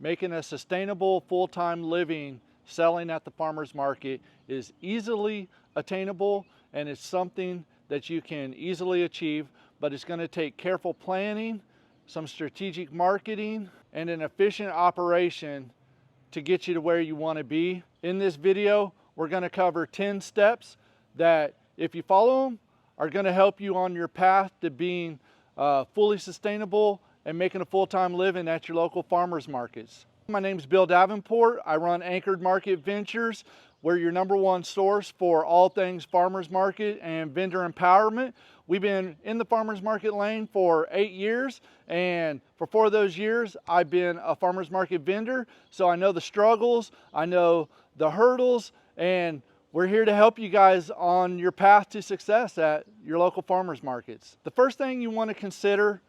Making a sustainable full-time living selling at the farmer's market is easily attainable, and it's something that you can easily achieve, but it's going to take careful planning, some strategic marketing, and an efficient operation to get you to where you want to be. In this video, we're going to cover 10 steps that, if you follow them, are going to help you on your path to being fully sustainable and making a full-time living at your local farmers markets. My name is Bill Davenport. I run Anchored Market Ventures. We're your #1 source for all things farmers market and vendor empowerment. We've been in the farmers market lane for 8 years, and for 4 of those years, I've been a farmers market vendor. So I know the struggles, I know the hurdles, and we're here to help you guys on your path to success at your local farmers markets. The first thing you want to consider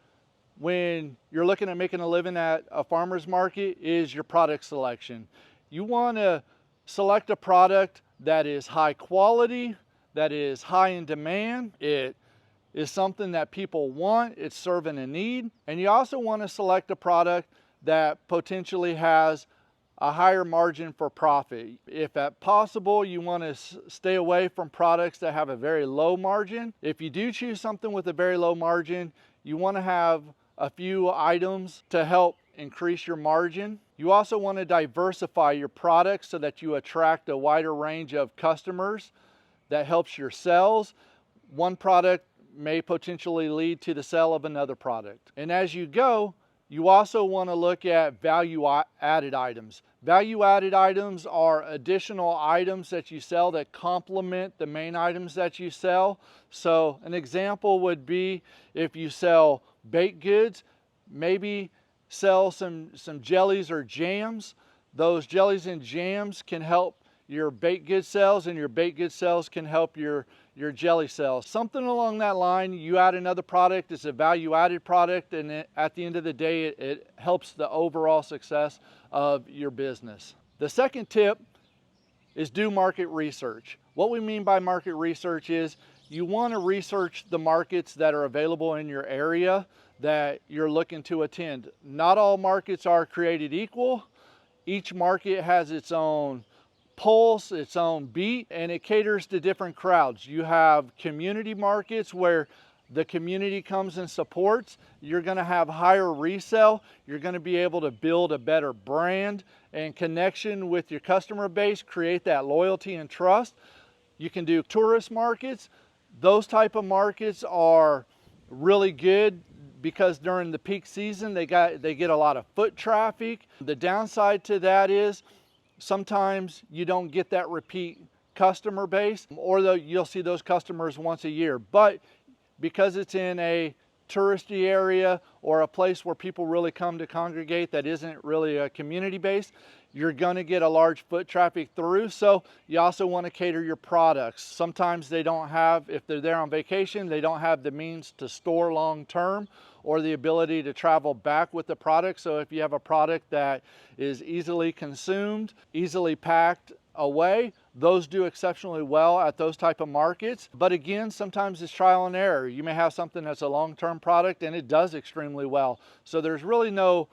when you're looking at making a living at a farmer's market is your product selection. You want to select a product that is high quality, that is high in demand. It is something that people want, it's serving a need. And you also want to select a product that potentially has a higher margin for profit. If at possible, you want to stay away from products that have a very low margin. If you do choose something with a very low margin, you want to have a few items to help increase your margin. You also want to diversify your products so that you attract a wider range of customers. That helps your sales. One product may potentially lead to the sale of another product. And as you go, you also want to look at value-added items. Value-added items are additional items that you sell that complement the main items that you sell. So an example would be if you sell baked goods, maybe sell some jellies or jams. Those jellies and jams can help your baked good sales, and your baked good sales can help your jelly sales. Something along that line. You add another product, it's a value-added product, and at the end of the day, it helps the overall success of your business. The second tip is do market research. What we mean by market research is you want to research the markets that are available in your area that you're looking to attend. Not all markets are created equal. Each market has its own pulse, its own beat, and it caters to different crowds. You have community markets where the community comes and supports. You're going to have higher resale. You're going to be able to build a better brand and connection with your customer base, create that loyalty and trust. You can do tourist markets. Those type of markets are really good because during the peak season they get a lot of foot traffic. The downside to that is sometimes you don't get that repeat customer base, or you'll see those customers once a year. But because it's in a touristy area or a place where people really come to congregate that isn't really a community base, you're going to get a large foot traffic through. So you also want to cater your products. Sometimes they don't have, if they're there on vacation, they don't have the means to store long term or the ability to travel back with the product. So if you have a product that is easily consumed, easily packed away, those do exceptionally well at those type of markets. But again, sometimes it's trial and error. You may have something that's a long-term product and it does extremely well. So there's really no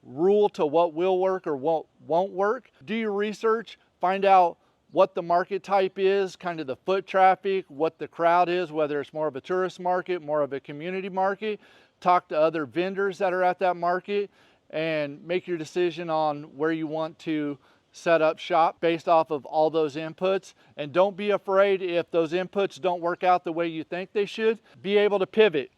rule to what will work or what won't work. Do your research, find out what the market type is, kind of the foot traffic, what the crowd is, whether it's more of a tourist market, more of a community market. Talk to other vendors that are at that market and make your decision on where you want to set up shop based off of all those inputs. And don't be afraid if those inputs don't work out the way you think they should. Be able to pivot.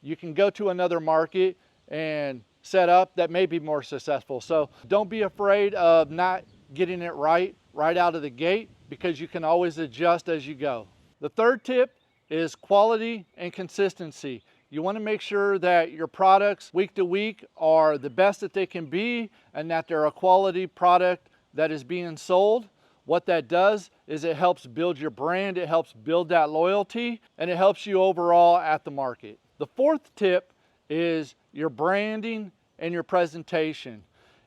You can go to another market and set up that may be more successful. So don't be afraid of not getting it right out of the gate, because you can always adjust as you go. The third tip is quality and consistency. You want to make sure that your products week to week are the best that they can be and that they're a quality product that is being sold. What that does is it helps build your brand, it helps build that loyalty, and it helps you overall at the market. The fourth tip is your branding and your presentation.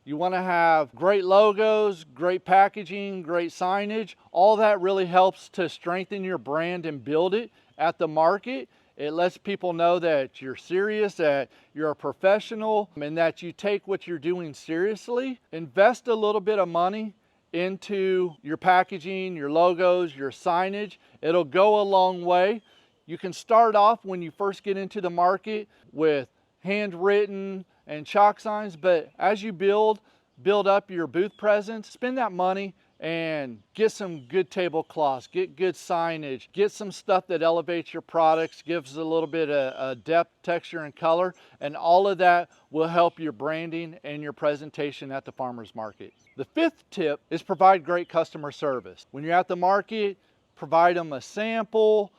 You want to have great logos, great packaging, great signage. All that really helps to strengthen your brand and build it at the market. It lets people know that you're serious, that you're a professional, and that you take what you're doing seriously. Invest a little bit of money into your packaging, your logos, your signage. It'll go a long way. You can start off when you first get into the market with handwritten and chalk signs, but as you build up your booth presence, spend that money and get some good tablecloths, get good signage, get some stuff that elevates your products, gives a little bit of depth, texture, and color, and all of that will help your branding and your presentation at the farmer's market. The fifth tip is provide great customer service. When you're at the market, provide them a sample,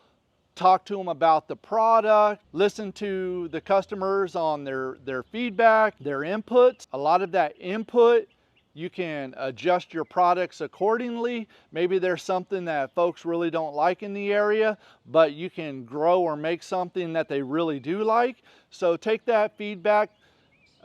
talk to them about the product, listen to the customers on their feedback, their inputs. A lot of that input, you can adjust your products accordingly. Maybe there's something that folks really don't like in the area, but you can grow or make something that they really do like. So take that feedback,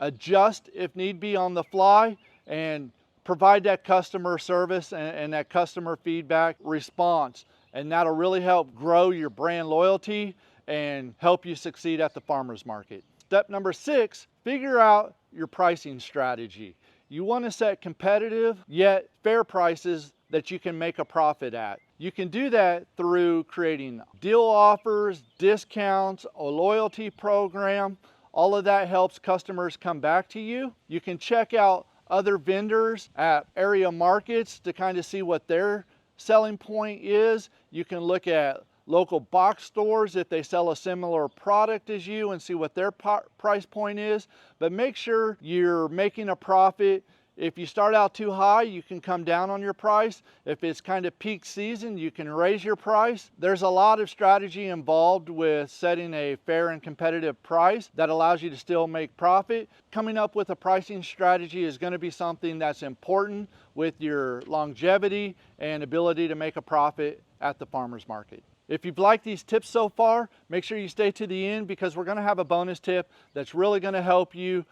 adjust if need be on the fly, and provide that customer service and that customer feedback response. And that'll really help grow your brand loyalty and help you succeed at the farmer's market. Step number 6, figure out your pricing strategy. You want to set competitive yet fair prices that you can make a profit at. You can do that through creating deal offers, discounts, a loyalty program. All of that helps customers come back to you. You can check out other vendors at area markets to kind of see what their selling point is. You can look at local box stores if they sell a similar product as you and see what their price point is. But make sure you're making a profit. If you start out too high, you can come down on your price. If it's kind of peak season, you can raise your price. There's a lot of strategy involved with setting a fair and competitive price that allows you to still make profit. Coming up with a pricing strategy is going to be something that's important with your longevity and ability to make a profit at the farmer's market. If you've liked these tips so far, make sure you stay to the end because we're going to have a bonus tip that's really going to help you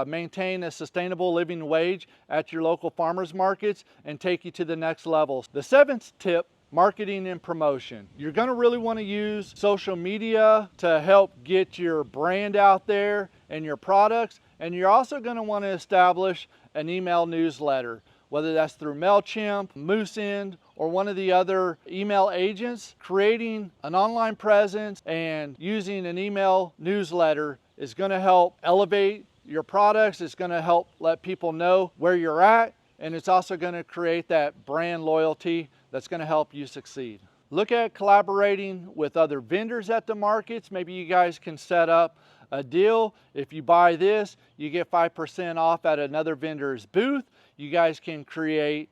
maintain a sustainable living wage at your local farmers markets and take you to the next level. The 7th tip, marketing and promotion. You're going to really want to use social media to help get your brand out there and your products, and you're also going to want to establish an email newsletter, whether that's through MailChimp, Mooseend, or one of the other email agents. Creating an online presence and using an email newsletter is going to help elevate your products. It's going to help let people know where you're at, and it's also going to create that brand loyalty that's going to help you succeed. Look at collaborating with other vendors at the markets. Maybe you guys can set up a deal. If you buy this, you get 5% off at another vendor's booth. You guys can create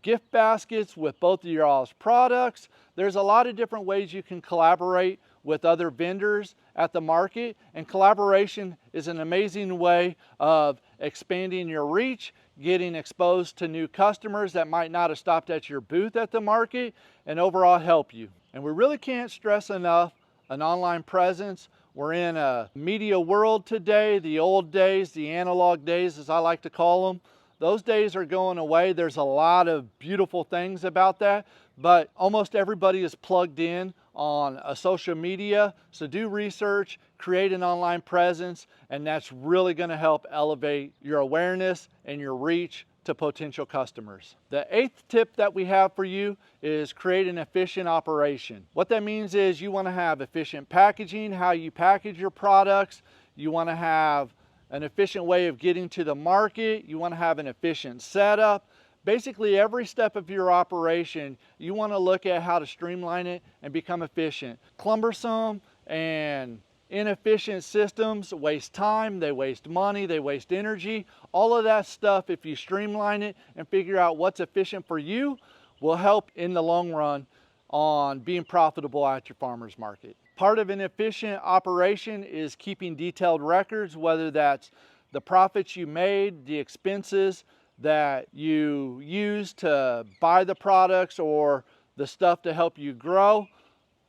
gift baskets with both of your all's products. There's a lot of different ways you can collaborate with other vendors at the market, and collaboration is an amazing way of expanding your reach, getting exposed to new customers that might not have stopped at your booth at the market, and overall help you. And we really can't stress enough an online presence. We're in a media world today. The old days, the analog days as I like to call them, those days are going away. There's a lot of beautiful things about that, but almost everybody is plugged in on a social media. So do research, create an online presence, and that's really going to help elevate your awareness and your reach to potential customers. The 8th tip that we have for you is create an efficient operation. What that means is you want to have efficient packaging, how you package your products. You want to have an efficient way of getting to the market. You want to have an efficient setup. Basically, every step of your operation, you want to look at how to streamline it and become efficient. Cumbersome and inefficient systems waste time, they waste money, they waste energy. All of that stuff, if you streamline it and figure out what's efficient for you, will help in the long run on being profitable at your farmer's market. Part of an efficient operation is keeping detailed records, whether that's the profits you made, the expenses that you use to buy the products, or the stuff to help you grow.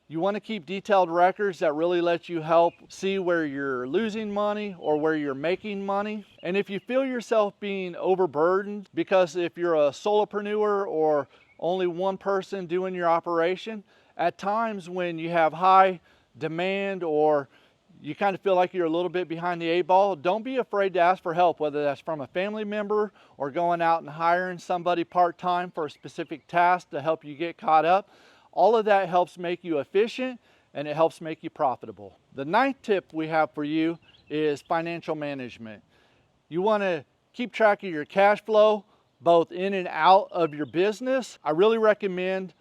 You want to keep detailed records that really let you help see where you're losing money or where you're making money. And if you feel yourself being overburdened, because if you're a solopreneur or only one person doing your operation, at times when you have high demand, or you kind of feel like you're a little bit behind the eight ball, don't be afraid to ask for help, whether that's from a family member or going out and hiring somebody part-time for a specific task to help you get caught up. All of that helps make you efficient, and it helps make you profitable. The ninth tip we have for you is financial management. You want to keep track of your cash flow, both in and out of your business. I really recommend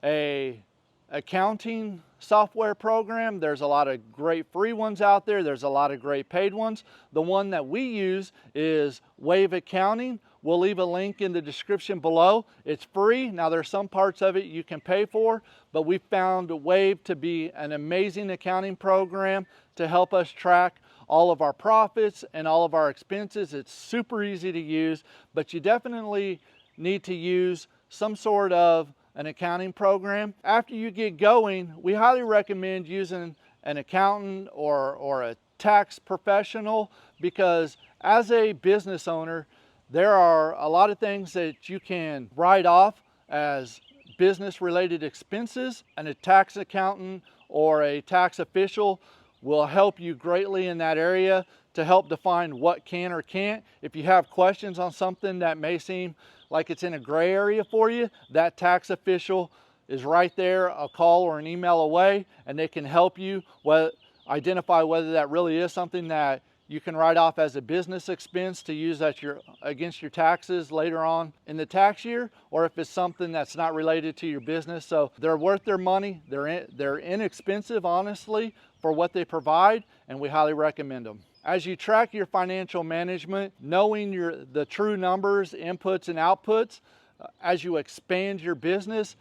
a accounting software program. There's a lot of great free ones out there. There's a lot of great paid ones. The one that we use is Wave Accounting. We'll leave a link in the description below. It's free. Now there's some parts of it you can pay for, but we found Wave to be an amazing accounting program to help us track all of our profits and all of our expenses. It's super easy to use, but you definitely need to use some sort of an accounting program. After you get going, we highly recommend using an accountant or a tax professional, because as a business owner, there are a lot of things that you can write off as business related expenses, and a tax accountant or a tax official will help you greatly in that area to help define what can or can't. If you have questions on something that may seem like it's in a gray area for you, that tax official is right there, a call or an email away, and they can help you identify whether that really is something that you can write off as a business expense to use against your taxes later on in the tax year, or if it's something that's not related to your business. So they're worth their money. They're inexpensive, honestly, for what they provide, and we highly recommend them. As you track your financial management, knowing the true numbers, inputs and outputs, as you expand your business,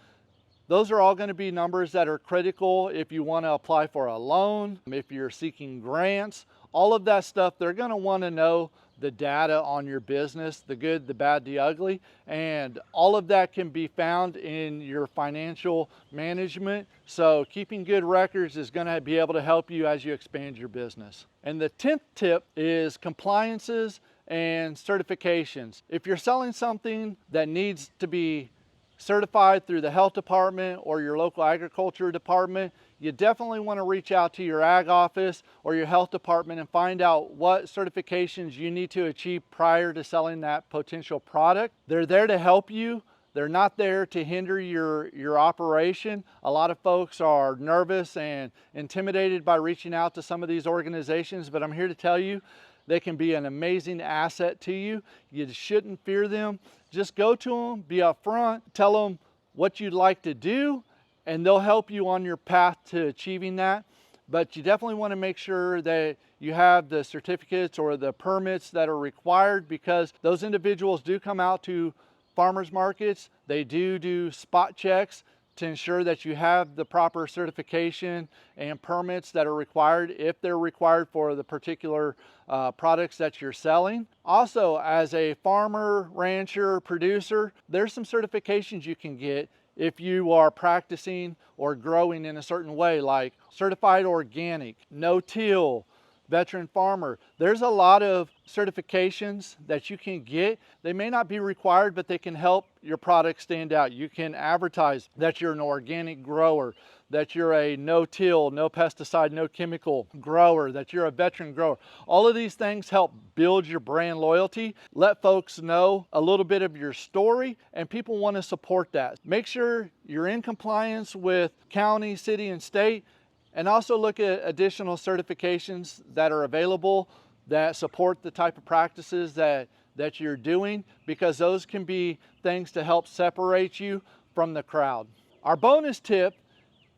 those are all going to be numbers that are critical if you want to apply for a loan, if you're seeking grants, all of that stuff. They're going to want to know the data on your business, the good, the bad, the ugly, and all of that can be found in your financial management. So keeping good records is going to be able to help you as you expand your business. And the 10th tip is compliances and certifications. If you're selling something that needs to be certified through the health department or your local agriculture department, you definitely want to reach out to your ag office or your health department and find out what certifications you need to achieve prior to selling that potential product. They're there to help you. They're not there to hinder your operation. A lot of folks are nervous and intimidated by reaching out to some of these organizations, but I'm here to tell you, they can be an amazing asset to you. You shouldn't fear them. Just go to them, be upfront, tell them what you'd like to do, and they'll help you on your path to achieving that. But you definitely want to make sure that you have the certificates or the permits that are required, because those individuals do come out to farmers markets. They do spot checks to ensure that you have the proper certification and permits that are required, if they're required for the particular products that you're selling. Also, as a farmer, rancher, producer, there's some certifications you can get if you are practicing or growing in a certain way, like certified organic, no-till, veteran farmer. There's a lot of certifications that you can get. They may not be required, but they can help your product stand out. You can advertise that you're an organic grower, that you're a no-till, no pesticide, no chemical grower, that you're a veteran grower. All of these things help build your brand loyalty, let folks know a little bit of your story, and people want to support that. Make sure you're in compliance with county, city, and state, and also look at additional certifications that are available that support the type of practices that you're doing, because those can be things to help separate you from the crowd. Our bonus tip,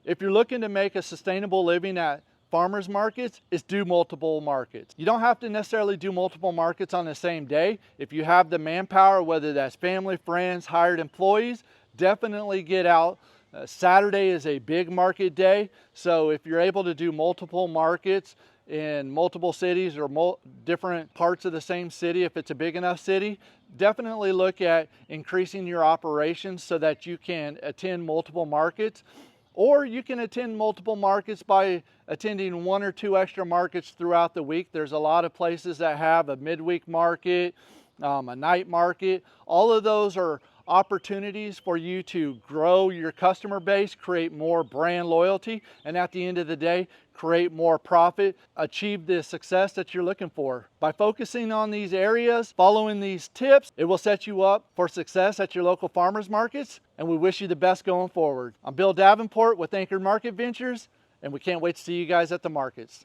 if you're looking to make a sustainable living at farmers markets, is do multiple markets. You don't have to necessarily do multiple markets on the same day. If you have the manpower, whether that's family, friends, hired employees, definitely get out. Saturday is a big market day, so if you're able to do multiple markets in multiple cities or different parts of the same city, if it's a big enough city, definitely look at increasing your operations so that you can attend multiple markets. Or you can attend multiple markets by attending 1 or 2 extra markets throughout the week. There's a lot of places that have a midweek market, a night market. All of those are opportunities for you to grow your customer base, create more brand loyalty, and at the end of the day, create more profit, achieve the success that you're looking for. By focusing on these areas, following these tips, it will set you up for success at your local farmers markets, and we wish you the best going forward. I'm Bill Davenport with Anchored Market Ventures, and we can't wait to see you guys at the markets.